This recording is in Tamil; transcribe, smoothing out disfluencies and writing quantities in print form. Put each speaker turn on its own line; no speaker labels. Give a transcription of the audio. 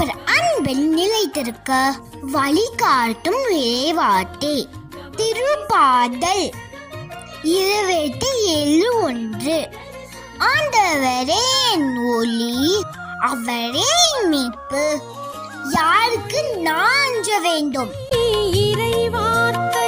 அவர் அன்பில் நிலைத்திருக்க வழிகாட்டும் இறைவார்த்தை. திருப்பாடல் 27:1. ஆண்டவரே என் ஒளி, அவரே என் மீட்பு, யாருக்கு நான் அஞ்ச வேண்டும்?
இறைவார்த்தை